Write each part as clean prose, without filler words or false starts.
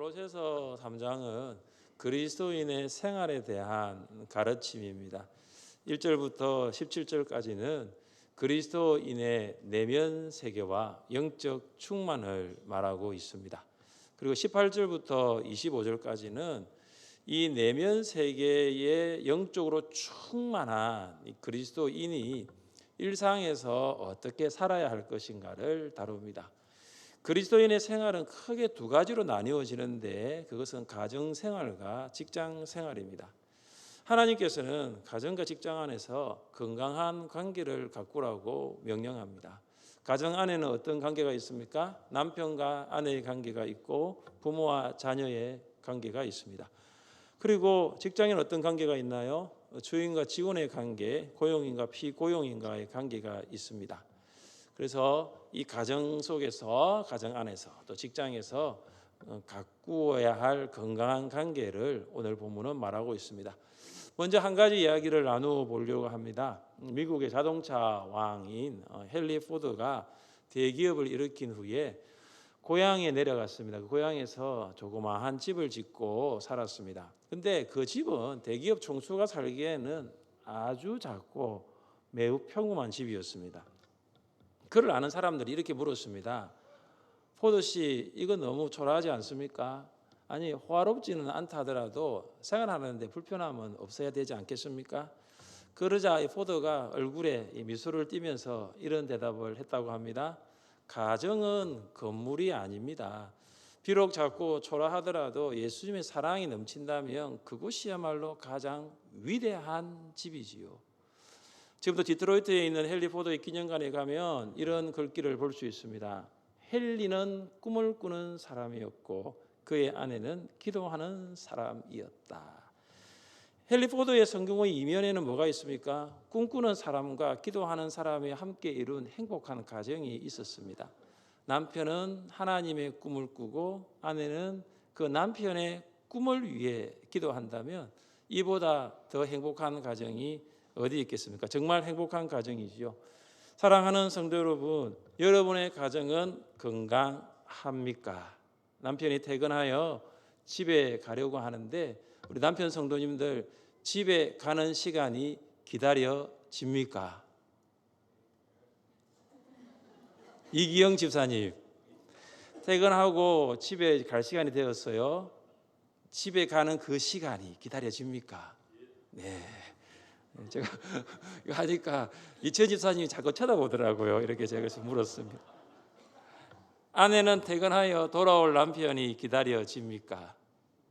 골로새서 3장은 그리스도인의 생활에 대한 가르침입니다. 1절부터 17절까지는 그리스도인의 내면 세계와 영적 충만을 말하고 있습니다. 그리고 18절부터 25절까지는 이 내면 세계에 영적으로 충만한 그리스도인이 일상에서 어떻게 살아야 할 것인가를 다룹니다. 그리스도인의 생활은 크게 두 가지로 나뉘어지는데 그것은 가정생활과 직장생활입니다. 하나님께서는 가정과 직장 안에서 건강한 관계를 가꾸라고 명령합니다. 가정 안에는 어떤 관계가 있습니까? 남편과 아내의 관계가 있고 부모와 자녀의 관계가 있습니다. 그리고 직장에는 어떤 관계가 있나요? 주인과 직원의 관계, 고용인과 피고용인과의 관계가 있습니다. 그래서 이 가정 속에서, 가정 안에서, 또 직장에서 가꾸어야 할 건강한 관계를 오늘 본문은 말하고 있습니다. 먼저 한 가지 이야기를 나누어 보려고 합니다. 미국의 자동차 왕인 헨리 포드가 대기업을 일으킨 후에 고향에 내려갔습니다. 그 고향에서 조그마한 집을 짓고 살았습니다. 근데 그 집은 대기업 총수가 살기에는 아주 작고 매우 평범한 집이었습니다. 그를 아는 사람들이 이렇게 물었습니다. 포드 씨, 이거 너무 초라하지 않습니까? 아니, 호화롭지는 않다 하더라도 생활하는데 불편함은 없어야 되지 않겠습니까? 그러자 이 포드가 얼굴에 미소를 띠면서 이런 대답을 했다고 합니다. 가정은 건물이 아닙니다. 비록 작고 초라하더라도 예수님의 사랑이 넘친다면 그곳이야말로 가장 위대한 집이지요. 지금도 디트로이트에 있는 헨리 포드의 기념관에 가면 이런 글귀를 볼 수 있습니다. 헨리는 꿈을 꾸는 사람이었고 그의 아내는 기도하는 사람이었다. 헨리 포드의 성경의 이면에는 뭐가 있습니까? 꿈꾸는 사람과 기도하는 사람이 함께 이룬 행복한 가정이 있었습니다. 남편은 하나님의 꿈을 꾸고 아내는 그 남편의 꿈을 위해 기도한다면 이보다 더 행복한 가정이 어디 있겠습니까? 정말 행복한 가정이지요. 사랑하는 성도 여러분, 여러분의 가정은 건강합니까? 남편이 퇴근하여 집에 가려고 하는데 우리 남편 성도님들 집에 가는 시간이 기다려집니까? 이기영 집사님, 퇴근하고 집에 갈 시간이 되었어요. 집에 가는 그 시간이 기다려집니까? 네. 제가 이거 하니까 이천 집사님이 자꾸 쳐다보더라고요. 이렇게 제가 물었습니다. 아내는 퇴근하여 돌아올 남편이 기다려집니까?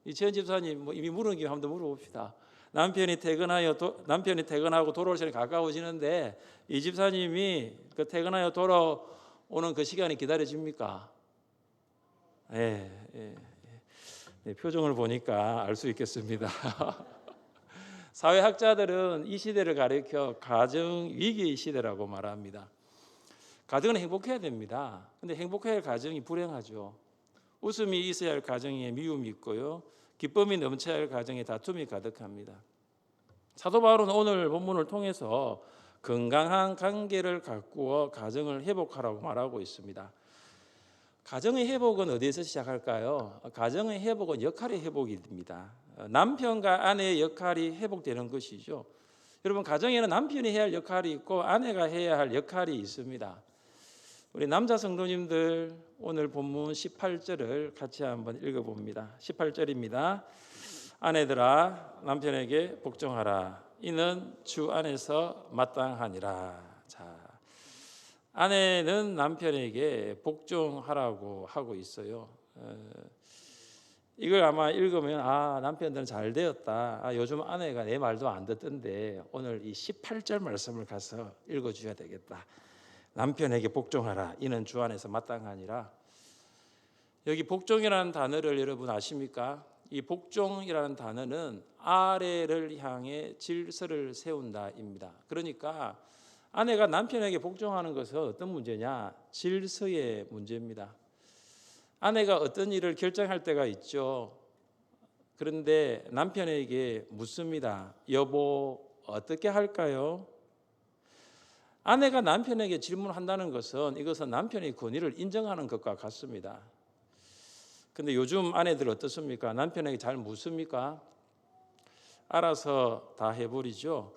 이천 집사님 이미 물은 김에 한번 더 물어봅시다. 남편이 퇴근하고 돌아올 시간이 가까워지는데 이 집사님이 그 퇴근하여 돌아오는 그 시간이 기다려집니까? 네, 표정을 보니까 알 수 있겠습니다. 사회학자들은 이 시대를 가리켜 가정 위기 시대라고 말합니다. 가정은 행복해야 됩니다. 근데 행복해야 할 가정이 불행하죠. 웃음이 있어야 할 가정에 미움이 있고요. 기쁨이 넘쳐야 할 가정에 다툼이 가득합니다. 사도 바울은 오늘 본문을 통해서 건강한 관계를 가꾸어 가정을 회복하라고 말하고 있습니다. 가정의 회복은 어디에서 시작할까요? 가정의 회복은 역할의 회복이 됩니다. 남편과 아내의 역할이 회복되는 것이죠. 여러분, 가정에는 남편이 해야 할 역할이 있고 아내가 해야 할 역할이 있습니다. 우리 남자 성도님들 오늘 본문 18절을 같이 한번 읽어봅니다. 18절입니다. 아내들아 남편에게 복종하라. 이는 주 안에서 마땅하니라. 자, 아내는 남편에게 복종하라고 하고 있어요. 이걸 아마 읽으면 남편들은 잘 되었다. 요즘 아내가 내 말도 안 듣던데 오늘 이 18절 말씀을 가서 읽어줘야 되겠다. 남편에게 복종하라. 이는 주 안에서 마땅하니라. 여기 복종이라는 단어를 여러분 아십니까? 이 복종이라는 단어는 아래를 향해 질서를 세운다입니다. 그러니까 아내가 남편에게 복종하는 것은 어떤 문제냐? 질서의 문제입니다. 아내가 어떤 일을 결정할 때가 있죠. 그런데 남편에게 묻습니다. 여보, 어떻게 할까요? 아내가 남편에게 질문한다는 것은 이것은 남편의 권위를 인정하는 것과 같습니다. 근데 요즘 아내들 어떻습니까? 남편에게 잘 묻습니까? 알아서 다 해버리죠.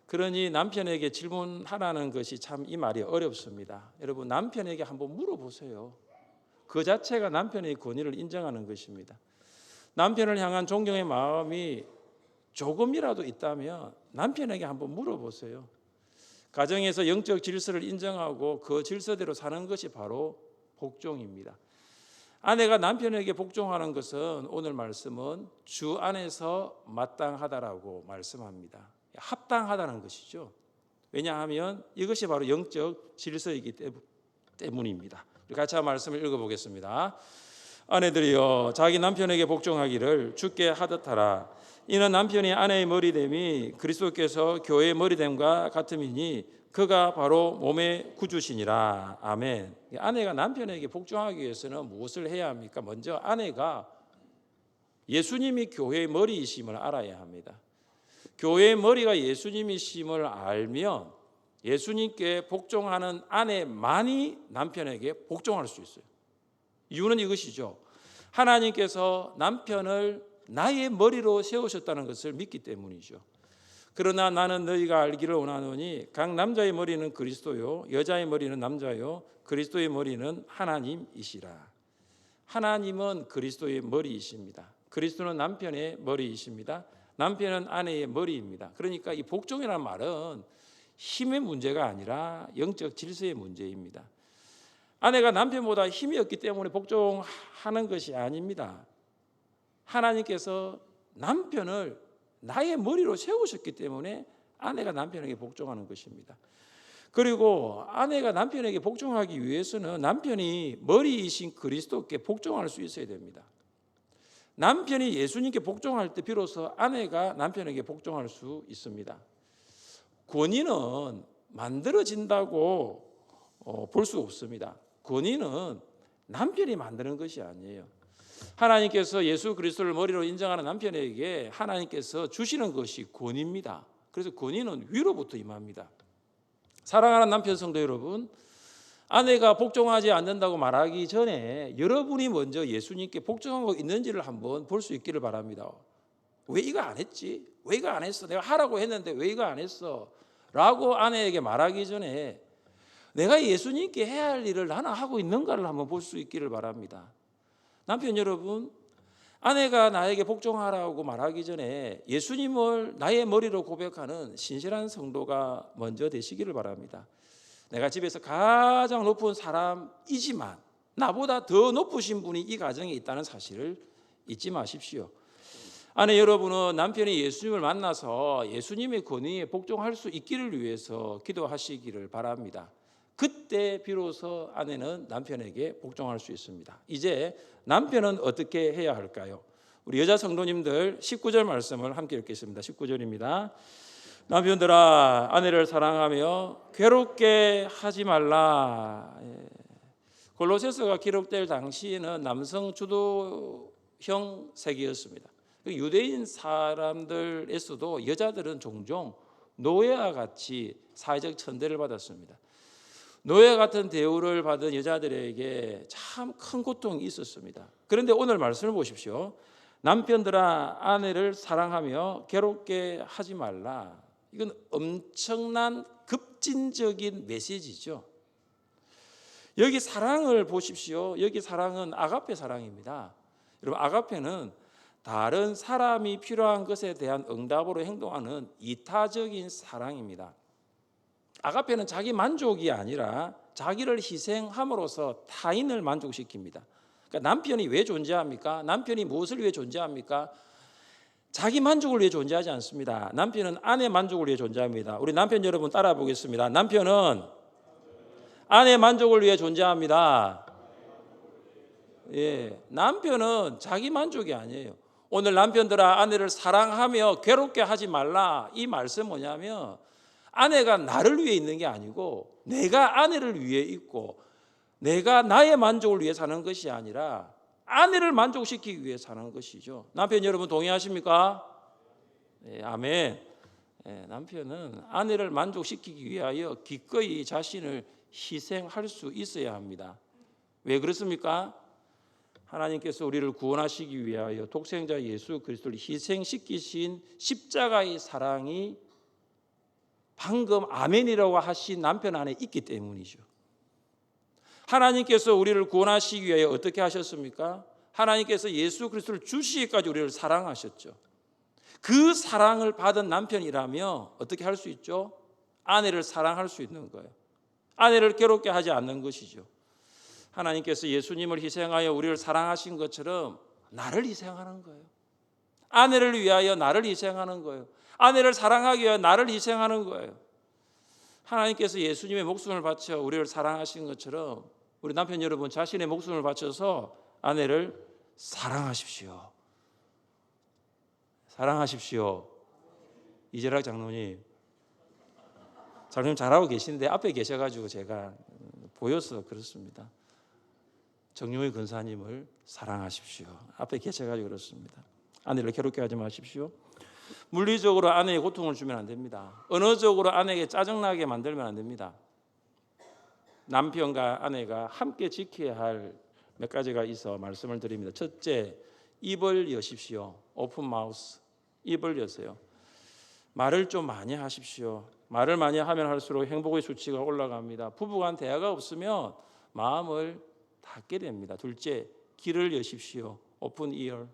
그러니 남편에게 질문하라는 것이 참 이 말이 어렵습니다. 여러분, 남편에게 한번 물어보세요. 그 자체가 남편의 권위를 인정하는 것입니다. 남편을 향한 존경의 마음이 조금이라도 있다면 남편에게 한번 물어보세요. 가정에서 영적 질서를 인정하고 그 질서대로 사는 것이 바로 복종입니다. 아내가 남편에게 복종하는 것은 오늘 말씀은 주 안에서 마땅하다라고 말씀합니다. 합당하다는 것이죠. 왜냐하면 이것이 바로 영적 질서이기 때문입니다. 같이 한 말씀을 읽어보겠습니다. 아내들이여 자기 남편에게 복종하기를 주께 하듯하라. 이는 남편이 아내의 머리됨이 그리스도께서 교회의 머리됨과 같음이니 그가 바로 몸의 구주시니라. 아멘. 아내가 남편에게 복종하기 위해서는 무엇을 해야 합니까? 먼저 아내가 예수님이 교회의 머리이심을 알아야 합니다. 교회의 머리가 예수님이심을 알면 예수님께 복종하는 아내만이 남편에게 복종할 수 있어요. 이유는 이것이죠. 하나님께서 남편을 나의 머리로 세우셨다는 것을 믿기 때문이죠. 그러나 나는 너희가 알기를 원하노니 각 남자의 머리는 그리스도요 여자의 머리는 남자요 그리스도의 머리는 하나님이시라. 하나님은 그리스도의 머리이십니다. 그리스도는 남편의 머리이십니다. 남편은 아내의 머리입니다. 그러니까 이 복종이라는 말은 힘의 문제가 아니라 영적 질서의 문제입니다. 아내가 남편보다 힘이 없기 때문에 복종하는 것이 아닙니다. 하나님께서 남편을 나의 머리로 세우셨기 때문에 아내가 남편에게 복종하는 것입니다. 그리고 아내가 남편에게 복종하기 위해서는 남편이 머리이신 그리스도께 복종할 수 있어야 됩니다. 남편이 예수님께 복종할 때 비로소 아내가 남편에게 복종할 수 있습니다. 권위는 만들어진다고 볼 수 없습니다. 권위는 남편이 만드는 것이 아니에요. 하나님께서 예수 그리스도를 머리로 인정하는 남편에게 하나님께서 주시는 것이 권위입니다. 그래서 권위는 위로부터 임합니다. 사랑하는 남편 성도 여러분, 아내가 복종하지 않는다고 말하기 전에 여러분이 먼저 예수님께 복종하고 있는지를 한번 볼 수 있기를 바랍니다. 왜 이거 안 했지? 왜 이거 안 했어? 내가 하라고 했는데 왜 이거 안 했어? 라고 아내에게 말하기 전에 내가 예수님께 해야 할 일을 나는 하고 있는가를 한번 볼 수 있기를 바랍니다. 남편 여러분, 아내가 나에게 복종하라고 말하기 전에 예수님을 나의 머리로 고백하는 신실한 성도가 먼저 되시기를 바랍니다. 내가 집에서 가장 높은 사람이지만 나보다 더 높으신 분이 이 가정에 있다는 사실을 잊지 마십시오. 아내 여러분은 남편이 예수님을 만나서 예수님의 권위에 복종할 수 있기를 위해서 기도하시기를 바랍니다. 그때 비로소 아내는 남편에게 복종할 수 있습니다. 이제 남편은 어떻게 해야 할까요? 우리 여자 성도님들 19절 말씀을 함께 읽겠습니다. 19절입니다. 남편들아 아내를 사랑하며 괴롭게 하지 말라. 골로새서가 기록될 당시에는 남성 주도형 세계였습니다. 유대인 사람들에서도 여자들은 종종 노예와 같이 사회적 천대를 받았습니다. 노예 같은 대우를 받은 여자들에게 참 큰 고통이 있었습니다. 그런데 오늘 말씀을 보십시오. 남편들아 아내를 사랑하며 괴롭게 하지 말라. 이건 엄청난 급진적인 메시지죠. 여기 사랑을 보십시오. 여기 사랑은 아가페 사랑입니다. 여러분, 아가페는 다른 사람이 필요한 것에 대한 응답으로 행동하는 이타적인 사랑입니다. 아가페는 자기 만족이 아니라 자기를 희생함으로써 타인을 만족시킵니다. 그러니까 남편이 왜 존재합니까? 남편이 무엇을 위해 존재합니까? 자기 만족을 위해 존재하지 않습니다. 남편은 아내 만족을 위해 존재합니다. 우리 남편 여러분 따라 보겠습니다. 남편은 아내 만족을 위해 존재합니다. 예, 남편은 자기 만족이 아니에요. 오늘 남편들아 아내를 사랑하며 괴롭게 하지 말라. 이 말씀 뭐냐면 아내가 나를 위해 있는 게 아니고 내가 아내를 위해 있고 내가 나의 만족을 위해 사는 것이 아니라 아내를 만족시키기 위해 사는 것이죠. 남편 여러분 동의하십니까? 네, 아멘. 네, 남편은 아내를 만족시키기 위하여 기꺼이 자신을 희생할 수 있어야 합니다. 왜 그렇습니까? 하나님께서 우리를 구원하시기 위하여 독생자 예수 그리스도를 희생시키신 십자가의 사랑이 방금 아멘이라고 하신 남편 안에 있기 때문이죠. 하나님께서 우리를 구원하시기 위하여 어떻게 하셨습니까? 하나님께서 예수 그리스도를 주시기까지 우리를 사랑하셨죠. 그 사랑을 받은 남편이라면 어떻게 할 수 있죠? 아내를 사랑할 수 있는 거예요. 아내를 괴롭게 하지 않는 것이죠. 하나님께서 예수님을 희생하여 우리를 사랑하신 것처럼 나를 희생하는 거예요. 아내를 위하여 나를 희생하는 거예요. 아내를 사랑하기 위하여 나를 희생하는 거예요. 하나님께서 예수님의 목숨을 바쳐 우리를 사랑하신 것처럼 우리 남편 여러분 자신의 목숨을 바쳐서 아내를 사랑하십시오. 사랑하십시오. 이재락 장로님 잘하고 계신데 앞에 계셔가지고 제가 보여서 그렇습니다. 정용희 근사님을 사랑하십시오. 앞에 계셔가지고 그렇습니다. 아내를 괴롭게 하지 마십시오. 물리적으로 아내에 고통을 주면 안 됩니다. 언어적으로 아내에게 짜증나게 만들면 안 됩니다. 남편과 아내가 함께 지켜야 할 몇 가지가 있어 말씀을 드립니다. 첫째, 입을 여십시오. 오픈 마우스. 입을 여세요. 말을 좀 많이 하십시오. 말을 많이 하면 할수록 행복의 수치가 올라갑니다. 부부간 대화가 없으면 마음을 닫게 됩니다. 둘째, 귀를 여십시오. 오픈 이어.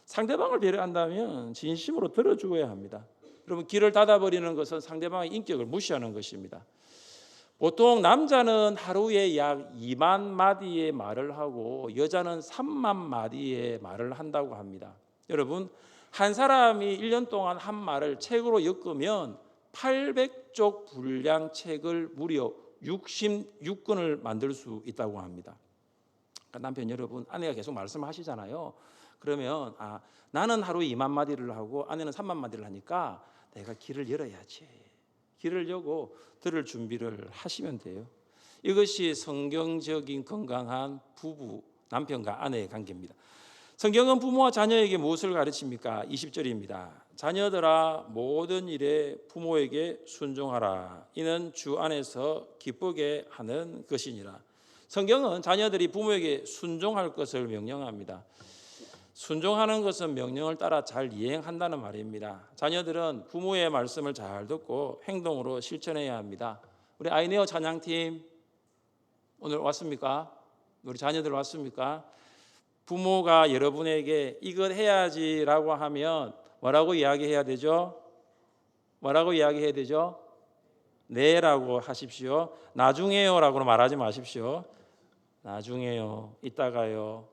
상대방을 배려한다면 진심으로 들어주어야 합니다. 여러분, 귀를 닫아버리는 것은 상대방의 인격을 무시하는 것입니다. 보통 남자는 하루에 약 2만 마디의 말을 하고 여자는 3만 마디의 말을 한다고 합니다. 여러분, 한 사람이 1년 동안 한 말을 책으로 엮으면 800쪽 분량 책을 무려 66권을 만들 수 있다고 합니다. 그러니까 남편 여러분, 아내가 계속 말씀하시잖아요. 그러면 나는 하루에 2만 마디를 하고 아내는 3만 마디를 하니까 내가 귀를 열어야지. 귀를 열고 들을 준비를 하시면 돼요. 이것이 성경적인 건강한 부부, 남편과 아내의 관계입니다. 성경은 부모와 자녀에게 무엇을 가르칩니까? 20절입니다. 자녀들아 모든 일에 부모에게 순종하라. 이는 주 안에서 기쁘게 하는 것이니라. 성경은 자녀들이 부모에게 순종할 것을 명령합니다. 순종하는 것은 명령을 따라 잘 이행한다는 말입니다. 자녀들은 부모의 말씀을 잘 듣고 행동으로 실천해야 합니다. 우리 아이네어 찬양팀 오늘 왔습니까? 우리 자녀들 왔습니까? 부모가 여러분에게 이것 해야지라고 하면 뭐라고 이야기해야 되죠? 뭐라고 이야기해야 되죠? 네라고 하십시오. 나중에요라고 말하지 마십시오. 나중에요. 이따가요.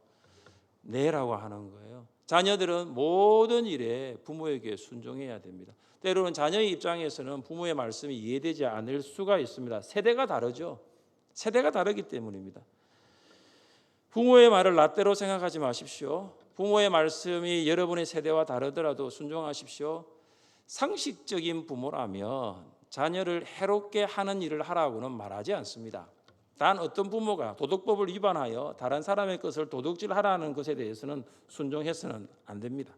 네라고 하는 거예요. 자녀들은 모든 일에 부모에게 순종해야 됩니다. 때로는 자녀의 입장에서는 부모의 말씀이 이해되지 않을 수가 있습니다. 세대가 다르죠. 세대가 다르기 때문입니다. 부모의 말을 라떼로 생각하지 마십시오. 부모의 말씀이 여러분의 세대와 다르더라도 순종하십시오. 상식적인 부모라면 자녀를 해롭게 하는 일을 하라고는 말하지 않습니다. 단 어떤 부모가 도덕법을 위반하여 다른 사람의 것을 도둑질하라는 것에 대해서는 순종해서는 안 됩니다.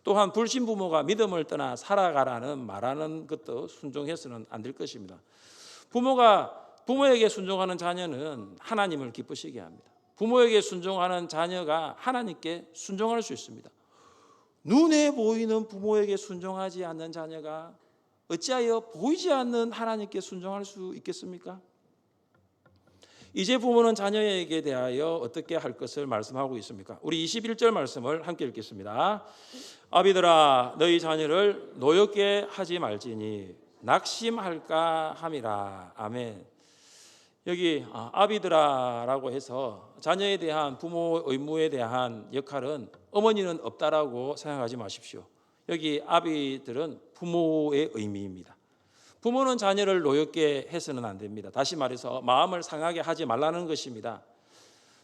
또한 불신 부모가 믿음을 떠나 살아가라는 말하는 것도 순종해서는 안 될 것입니다. 부모에게 순종하는 자녀는 하나님을 기쁘시게 합니다. 부모에게 순종하는 자녀가 하나님께 순종할 수 있습니다. 눈에 보이는 부모에게 순종하지 않는 자녀가 어찌하여 보이지 않는 하나님께 순종할 수 있겠습니까? 이제 부모는 자녀에게 대하여 어떻게 할 것을 말씀하고 있습니까? 우리 21절 말씀을 함께 읽겠습니다. 아비들아 너희 자녀를 노엽게 하지 말지니 낙심할까 함이라. 아멘. 여기 아비들아라고 해서 자녀에 대한 부모 의무에 대한 역할은 어머니는 없다라고 생각하지 마십시오. 여기 아비들은 부모의 의미입니다. 부모는 자녀를 노엽게 해서는 안 됩니다. 다시 말해서 마음을 상하게 하지 말라는 것입니다.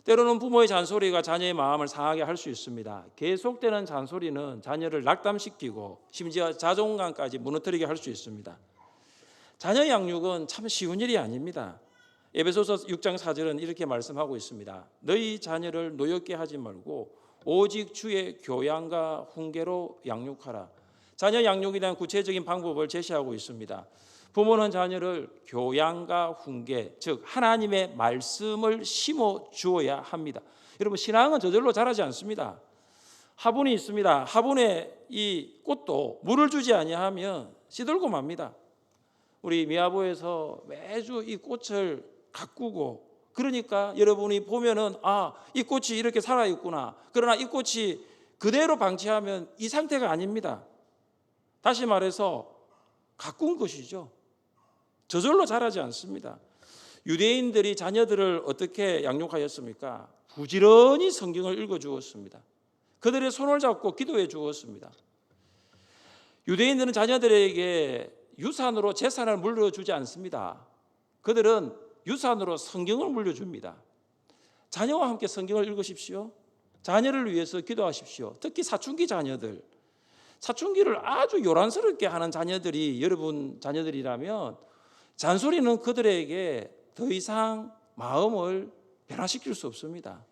때로는 부모의 잔소리가 자녀의 마음을 상하게 할 수 있습니다. 계속되는 잔소리는 자녀를 낙담시키고 심지어 자존감까지 무너뜨리게 할 수 있습니다. 자녀 양육은 참 쉬운 일이 아닙니다. 에베소서 6장 4절은 이렇게 말씀하고 있습니다. 너희 자녀를 노엽게 하지 말고 오직 주의 교양과 훈계로 양육하라. 자녀 양육에 대한 구체적인 방법을 제시하고 있습니다. 부모는 자녀를 교양과 훈계, 즉 하나님의 말씀을 심어 주어야 합니다. 여러분, 신앙은 저절로 자라지 않습니다. 화분이 있습니다. 화분에 이 꽃도 물을 주지 아니하면 시들고 맙니다. 우리 미아부에서 매주 이 꽃을 가꾸고, 그러니까 여러분이 보면은 이 꽃이 이렇게 살아있구나. 그러나 이 꽃이 그대로 방치하면 이 상태가 아닙니다. 다시 말해서 가꾼 것이죠. 저절로 자라지 않습니다. 유대인들이 자녀들을 어떻게 양육하였습니까? 부지런히 성경을 읽어주었습니다. 그들의 손을 잡고 기도해 주었습니다. 유대인들은 자녀들에게 유산으로 재산을 물려주지 않습니다. 그들은 유산으로 성경을 물려줍니다. 자녀와 함께 성경을 읽으십시오. 자녀를 위해서 기도하십시오. 특히 사춘기 자녀들, 사춘기를 아주 요란스럽게 하는 자녀들이 여러분 자녀들이라면 잔소리는 그들에게 더 이상 마음을 변화시킬 수 없습니다.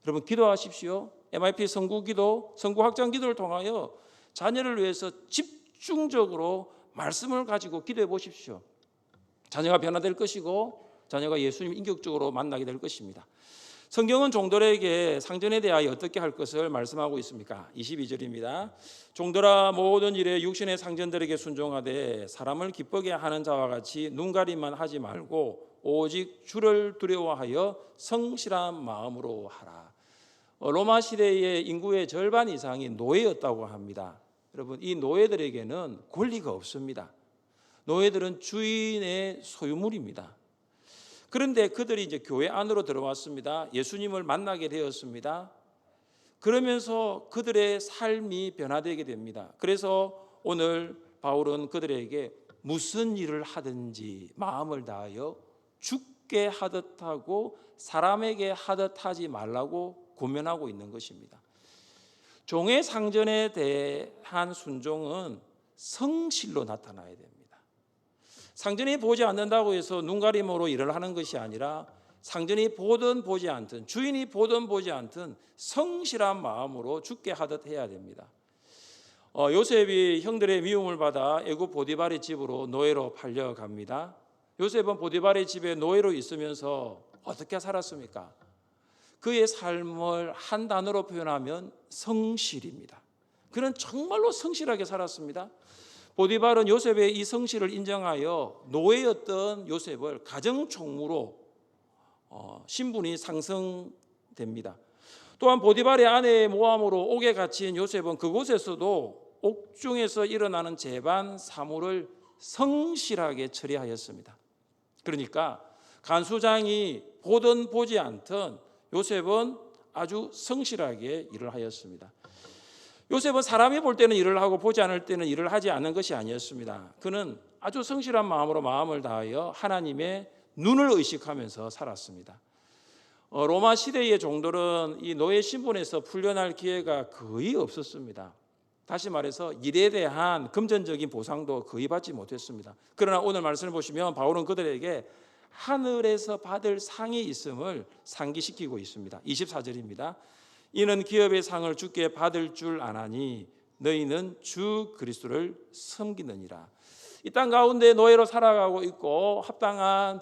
여러분, 기도하십시오. MIP 성구기도, 성구확장 기도를 통하여 자녀를 위해서 집중적으로 말씀을 가지고 기도해 보십시오. 자녀가 변화될 것이고 자녀가 예수님 인격적으로 만나게 될 것입니다. 성경은 종들에게 상전에 대하여 어떻게 할 것을 말씀하고 있습니까? 22절입니다. 종들아, 모든 일에 육신의 상전들에게 순종하되 사람을 기쁘게 하는 자와 같이 눈가림만 하지 말고 오직 주를 두려워하여 성실한 마음으로 하라. 로마 시대의 인구의 절반 이상이 노예였다고 합니다. 여러분, 이 노예들에게는 권리가 없습니다. 노예들은 주인의 소유물입니다. 그런데 그들이 이제 교회 안으로 들어왔습니다. 예수님을 만나게 되었습니다. 그러면서 그들의 삶이 변화되게 됩니다. 그래서 오늘 바울은 그들에게 무슨 일을 하든지 마음을 다하여 죽게 하듯 하고 사람에게 하듯 하지 말라고 고면하고 있는 것입니다. 종의 상전에 대한 순종은 성실로 나타나야 됩니다. 상전이 보지 않는다고 해서 눈가림으로 일을 하는 것이 아니라 상전이 보든 보지 않든 주인이 보든 보지 않든 성실한 마음으로 죽게 하듯 해야 됩니다. 요셉이 형들의 미움을 받아 애굽 보디발의 집으로 노예로 팔려갑니다. 요셉은 보디발의 집에 노예로 있으면서 어떻게 살았습니까? 그의 삶을 한 단어로 표현하면 성실입니다. 그는 정말로 성실하게 살았습니다. 보디발은 요셉의 이 성실을 인정하여 노예였던 요셉을 가정총무로 신분이 상승됩니다. 또한 보디발의 아내의 모함으로 옥에 갇힌 요셉은 그곳에서도 옥중에서 일어나는 재반 사물을 성실하게 처리하였습니다. 그러니까 간수장이 보든 보지 않든 요셉은 아주 성실하게 일을 하였습니다. 요셉은 사람이 볼 때는 일을 하고 보지 않을 때는 일을 하지 않는 것이 아니었습니다. 그는 아주 성실한 마음으로 마음을 다하여 하나님의 눈을 의식하면서 살았습니다. 로마 시대의 종들은 이 노예 신분에서 풀려날 기회가 거의 없었습니다. 다시 말해서 일에 대한 금전적인 보상도 거의 받지 못했습니다. 그러나 오늘 말씀을 보시면 바울은 그들에게 하늘에서 받을 상이 있음을 상기시키고 있습니다. 24절입니다. 이는 기업의 상을 주께 받을 줄 아나니 너희는 주 그리스도를 섬기느니라. 이 땅 가운데 노예로 살아가고 있고 합당한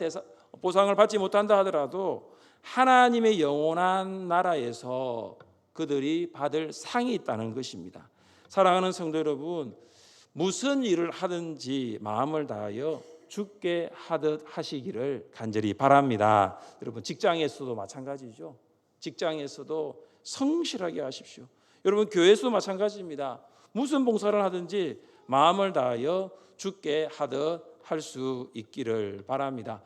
보상을 받지 못한다 하더라도 하나님의 영원한 나라에서 그들이 받을 상이 있다는 것입니다. 사랑하는 성도 여러분, 무슨 일을 하든지 마음을 다하여 주께 하듯 하시기를 간절히 바랍니다. 여러분, 직장에서도 마찬가지죠. 직장에서도 성실하게 하십시오. 여러분, 교회에서도 마찬가지입니다. 무슨 봉사를 하든지 마음을 다하여 주께 하듯 할 수 있기를 바랍니다.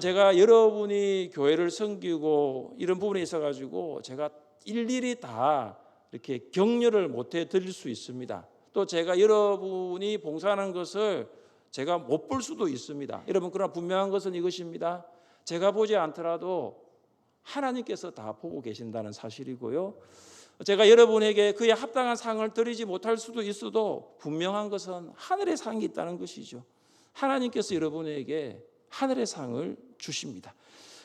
제가 여러분이 교회를 섬기고 이런 부분에 있어가지고 제가 일일이 다 이렇게 격려를 못해 드릴 수 있습니다. 또 제가 여러분이 봉사하는 것을 제가 못 볼 수도 있습니다. 여러분, 그러나 분명한 것은 이것입니다. 제가 보지 않더라도 하나님께서 다 보고 계신다는 사실이고요. 제가 여러분에게 그에 합당한 상을 드리지 못할 수도 있어도 분명한 것은 하늘의 상이 있다는 것이죠. 하나님께서 여러분에게 하늘의 상을 주십니다.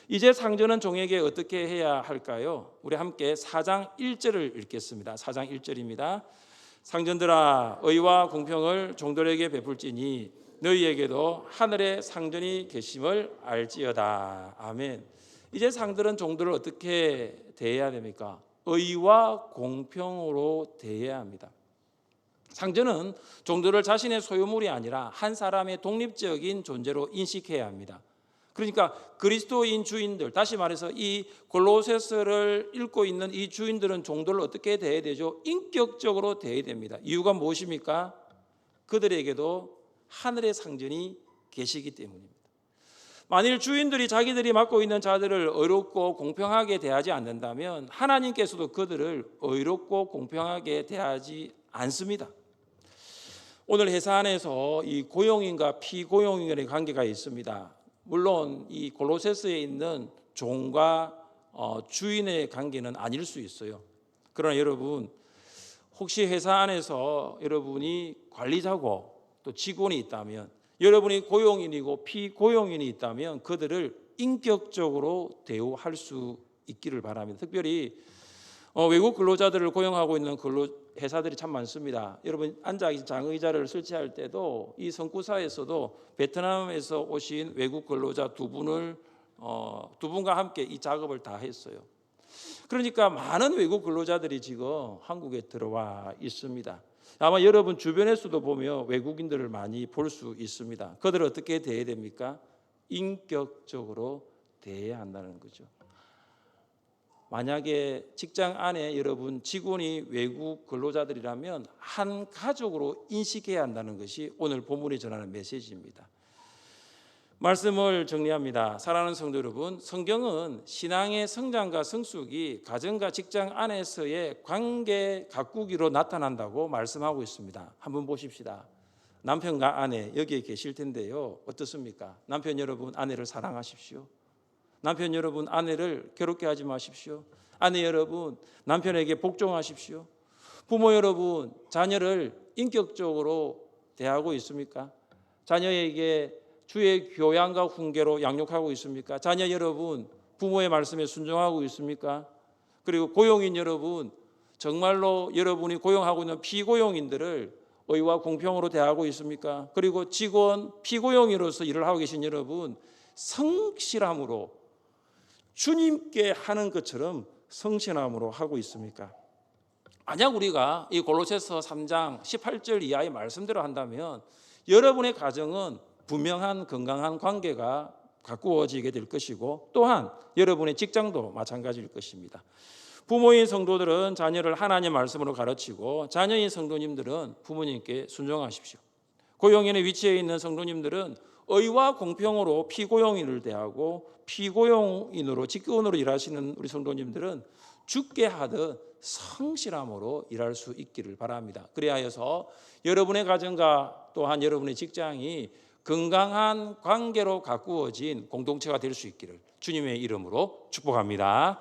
이제 상전은 종에게 어떻게 해야 할까요? 우리 함께 4장 1절을 읽겠습니다. 4장 1절입니다. 상전들아, 의와 공평을 종들에게 베풀지니 너희에게도 하늘의 상전이 계심을 알지어다. 아멘. 이제 상들은 종들을 어떻게 대해야 됩니까? 의와 공평으로 대해야 합니다. 상전은 종들을 자신의 소유물이 아니라 한 사람의 독립적인 존재로 인식해야 합니다. 그러니까 그리스도인 주인들, 다시 말해서 이 골로새서를 읽고 있는 이 주인들은 종들을 어떻게 대해야 되죠? 인격적으로 대해야 됩니다. 이유가 무엇입니까? 그들에게도 하늘의 상전이 계시기 때문입니다. 만일 주인들이 자기들이 맡고 있는 자들을 의롭고 공평하게 대하지 않는다면 하나님께서도 그들을 의롭고 공평하게 대하지 않습니다. 오늘 회사 안에서 이 고용인과 피고용인의 관계가 있습니다. 물론 이 골로새서에 있는 종과 주인의 관계는 아닐 수 있어요. 그러나 여러분, 혹시 회사 안에서 여러분이 관리자고 또 직원이 있다면, 여러분이 고용인이고 피고용인이 있다면 그들을 인격적으로 대우할 수 있기를 바랍니다. 특별히 외국 근로자들을 고용하고 있는 회사들이 참 많습니다. 여러분 앉아 계신 장의자를 설치할 때도 이 선구사에서도 베트남에서 오신 외국 근로자 두 분과 함께 이 작업을 다 했어요. 그러니까 많은 외국 근로자들이 지금 한국에 들어와 있습니다. 아마 여러분 주변에서도 보면 외국인들을 많이 볼 수 있습니다. 그들을 어떻게 대해야 됩니까? 인격적으로 대해야 한다는 거죠. 만약에 직장 안에 여러분 직원이 외국 근로자들이라면 한 가족으로 인식해야 한다는 것이 오늘 본문이 전하는 메시지입니다. 말씀을 정리합니다. 사랑하는 성도 여러분, 성경은 신앙의 성장과 성숙이 가정과 직장 안에서의 관계 가꾸기로 나타난다고 말씀하고 있습니다. 한번 보십시다. 남편과 아내 여기에 계실 텐데요. 어떻습니까? 남편 여러분, 아내를 사랑하십시오. 남편 여러분, 아내를 괴롭게 하지 마십시오. 아내 여러분, 남편에게 복종하십시오. 부모 여러분, 자녀를 인격적으로 대하고 있습니까? 자녀에게 주의 교양과 훈계로 양육하고 있습니까? 자녀 여러분, 부모의 말씀에 순종하고 있습니까? 그리고 고용인 여러분, 정말로 여러분이 고용하고 있는 피고용인들을 의와 공평으로 대하고 있습니까? 그리고 직원, 피고용인으로서 일을 하고 계신 여러분, 성실함으로 주님께 하는 것처럼 성실함으로 하고 있습니까? 만약 우리가 이 골로새서 3장 18절 이하의 말씀대로 한다면 여러분의 가정은 분명한 건강한 관계가 가꾸어지게 될 것이고, 또한 여러분의 직장도 마찬가지일 것입니다. 부모인 성도들은 자녀를 하나님의 말씀으로 가르치고, 자녀인 성도님들은 부모님께 순종하십시오. 고용인의 위치에 있는 성도님들은 의와 공평으로 피고용인을 대하고, 피고용인으로 직원으로 일하시는 우리 성도님들은 죽게 하듯 성실함으로 일할 수 있기를 바랍니다. 그리하여서 여러분의 가정과 또한 여러분의 직장이 건강한 관계로 가꾸어진 공동체가 될 수 있기를 주님의 이름으로 축복합니다.